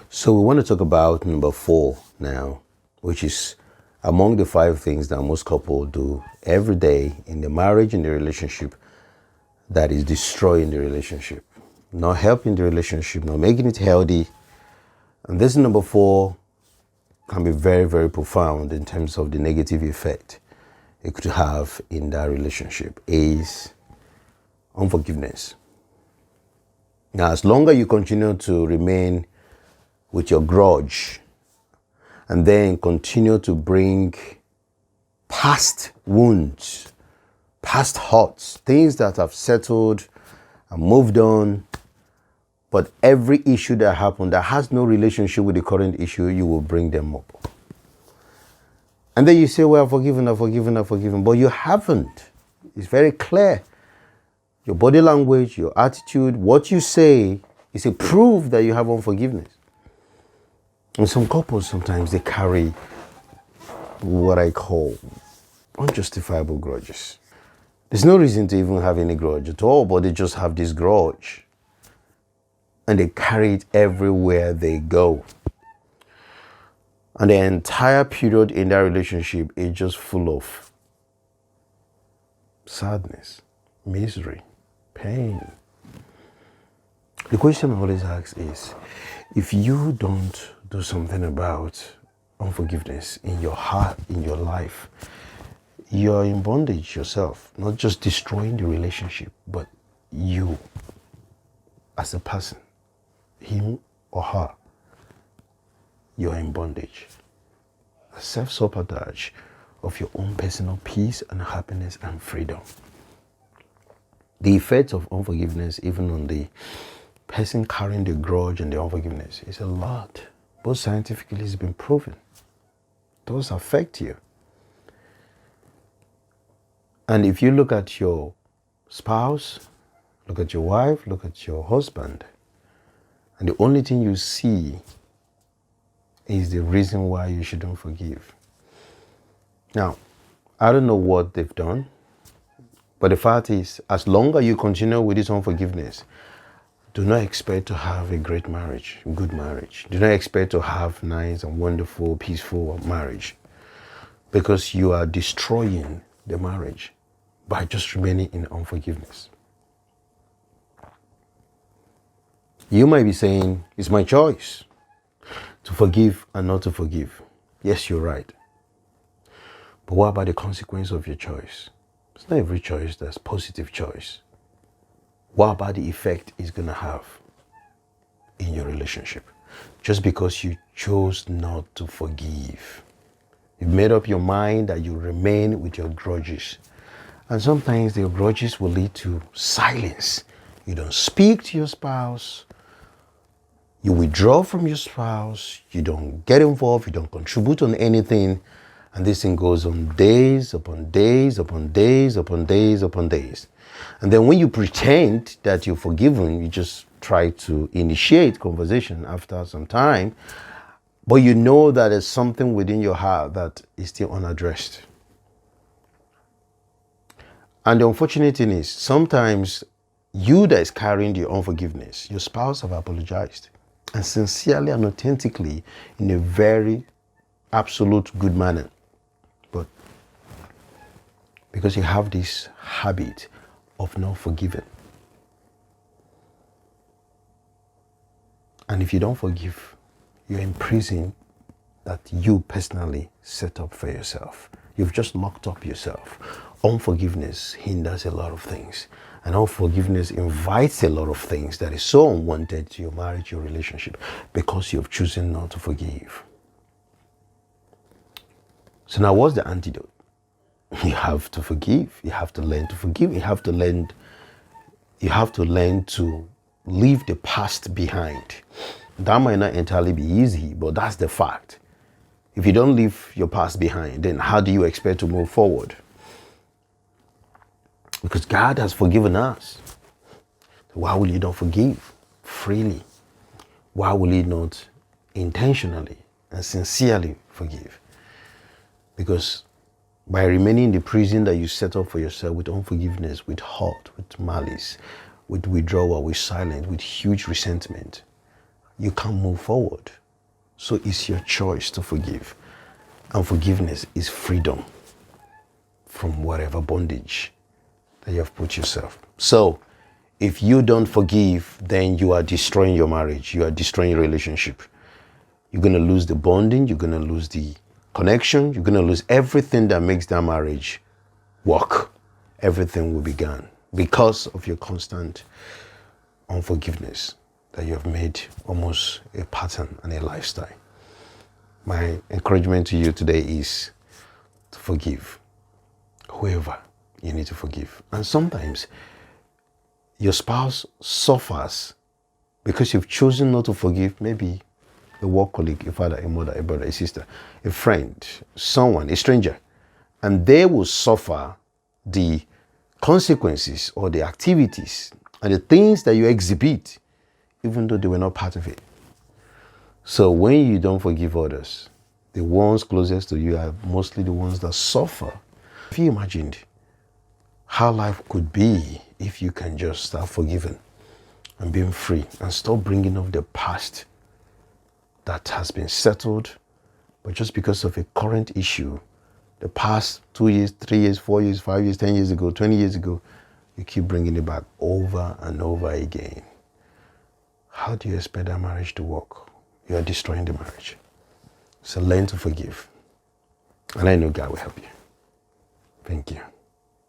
So we want to talk about number 4 now, which is among the 5 things that most couples do every day in the marriage, in the relationship, that is destroying the relationship, not helping the relationship, not making it healthy. And this number 4 can be very, very profound in terms of the negative effect it could have in that relationship, is unforgiveness. Now, as long as you continue to remain with your grudge and then continue to bring past wounds, past hurts, things that have settled and moved on, but every issue that happened that has no relationship with the current issue, you will bring them up. And then you say, well, I've forgiven, but you haven't. It's very clear. Your body language, your attitude, what you say is a proof that you have unforgiveness. And some couples, sometimes they carry what I call unjustifiable grudges. There's no reason to even have any grudge at all, but they just have this grudge. And they carry it everywhere they go. And the entire period in that relationship is just full of sadness, misery, pain. The question I always ask is, if you don't do something about unforgiveness in your heart, in your life, you're in bondage yourself, not just destroying the relationship, but you as a person, him or her, you're in bondage. A self-sabotage of your own personal peace and happiness and freedom. The effects of unforgiveness, even on the person carrying the grudge and the unforgiveness, is a lot. Both scientifically it's been proven. Those affect you. And if you look at your spouse, look at your wife, look at your husband, and the only thing you see is the reason why you shouldn't forgive. Now, I don't know what they've done, but the fact is, as long as you continue with this unforgiveness, do not expect to have a great marriage, good marriage. Do not expect to have nice and wonderful, peaceful marriage, because you are destroying the marriage by just remaining in unforgiveness. You might be saying, it's my choice to forgive and not to forgive. Yes, you're right. But what about the consequence of your choice? It's not every choice that's positive choice. What about the effect it's going to have in your relationship? Just because you chose not to forgive. You've made up your mind that you remain with your grudges. And sometimes your grudges will lead to silence. You don't speak to your spouse. You withdraw from your spouse. You don't get involved. You don't contribute on anything. And this thing goes on days upon days upon days upon days upon days. And then when you pretend that you're forgiven, you just try to initiate conversation after some time. But you know that there's something within your heart that is still unaddressed. And the unfortunate thing is, sometimes you that is carrying the unforgiveness, your spouse have apologized. And sincerely and authentically, in a very absolute good manner. But because you have this habit of not forgiving. And if you don't forgive, you're in prison that you personally set up for yourself. You've just locked up yourself. Unforgiveness hinders a lot of things. And unforgiveness invites a lot of things that is so unwanted to your marriage, your relationship, because you've chosen not to forgive. So now what's the antidote? You have to forgive. You have to learn to forgive. You have to learn to leave the past behind. That might not entirely be easy, but that's the fact. If you don't leave your past behind, then how do you expect to move forward? Because God has forgiven us. Why will you not forgive freely? Why will you not intentionally and sincerely forgive? Because by remaining in the prison that you set up for yourself with unforgiveness, with hurt, with malice, with withdrawal, with silence, with huge resentment, you can't move forward. So it's your choice to forgive. And forgiveness is freedom from whatever bondage that you have put yourself. So if you don't forgive, then you are destroying your marriage. You are destroying your relationship. You're going to lose the bonding. You're going to lose the connection. You're going to lose everything that makes that marriage work. Everything will be gone because of your constant unforgiveness that you have made almost a pattern and a lifestyle. My encouragement to you today is to forgive whoever you need to forgive. And sometimes your spouse suffers because you've chosen not to forgive, maybe a work colleague, a father, a mother, a brother, a sister, a friend, someone, a stranger, and they will suffer the consequences or the activities and the things that you exhibit, even though they were not part of it. So when you don't forgive others, the ones closest to you are mostly the ones that suffer. Have you imagined how life could be if you can just start forgiving and being free and stop bringing up the past that has been settled, but just because of a current issue, the past 2 years, 3 years, 4 years, 5 years, 10 years ago, 20 years ago, you keep bringing it back over and over again. How do you expect that marriage to work? You are destroying the marriage. So learn to forgive. And I know God will help you. Thank you.